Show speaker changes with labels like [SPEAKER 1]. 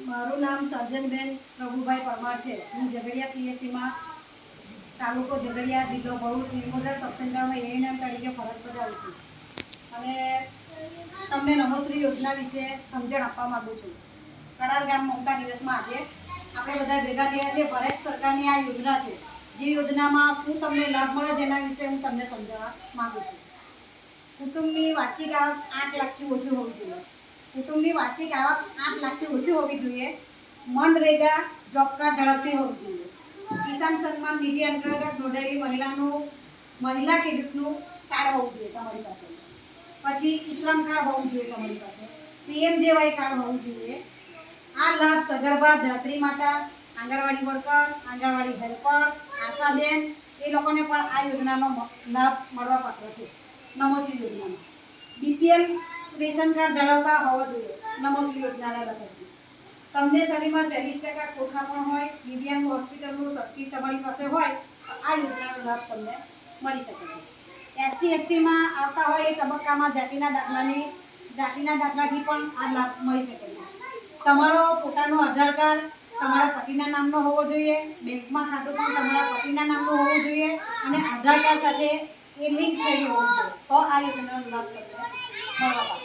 [SPEAKER 1] મારું નામ સર્જનબેન પ્રભુભાઈ પરમાર છે. હું ઝઘડિયા પીએસસીમાં તાલુકો ઝઘડિયા જિલ્લો ભરૂચ નિમોદરા સબસેન્ટરમાં એએનએમ તરીકે ફરજ બજાવું છું અને તમને નમોશ્રી યોજના વિશે સમજણ આપવા માગું છું. કરાર ગામ મમતા દિવસમાં આજે આપણે બધા ભેગા થયા છીએ. ભારત સરકારની આ યોજના છે, જે યોજનામાં શું તમને લાભ મળે તેના વિશે હું તમને સમજાવવા માગું છું. કુટુંબની વાર્ષિક આવક 8 લાખથી ઓછી હોવી જોઈએ. કુટુંબની વાર્ષિક આવક 8 લાખથી ઓછી હોવી જોઈએ. મનરેગા જોબ કાર્ડ ધરાવતી હોવી જોઈએ. કિસાન સન્માન નિધિ અંતર્ગત નોંધાયેલી મહિલા ખેડૂતનું કાર્ડ હોવું જોઈએ તમારી પાસે. પછી ઈશ્રમ કાર્ડ હોવું જોઈએ તમારી પાસે. PMJY કાર્ડ હોવું જોઈએ. આ લાભ સગર્ભા, ધાત્રી માતા, આંગણવાડી વર્કર, આંગણવાડી હેલ્પર, આશાબેન એ લોકોને પણ આ યોજનાનો લાભ મળવા પાત્ર છે. નમોશ્રી યોજનાનો BPL રેશન કાર્ડ ધરાવતા હોવા જોઈએ. નમોશ્રી યોજનાના લાભાર્થી. તમને શરીરમાં 40% ખોખા પણ હોય, દિવ્યાંગ હોસ્પિટલનું સર્ટિફિકેટ તમારી પાસે હોય તો આ યોજનાનો લાભ તમને મળી શકે છે. SC/STમાં આવતા હોય એ તબક્કામાં જાતિના દાખલાથી પણ આ લાભ મળી શકે છે. તમારો પોતાનો આધાર કાર્ડ તમારા પતિના નામનો હોવો જોઈએ. બેંકમાં ખાતું પણ તમારા પતિના નામનું હોવું જોઈએ અને આધાર કાર્ડ સાથે એ લિંક થયેલું હોવું જોઈએ તો આ યોજનાનો લાભ તમને મળવા પાત્ર.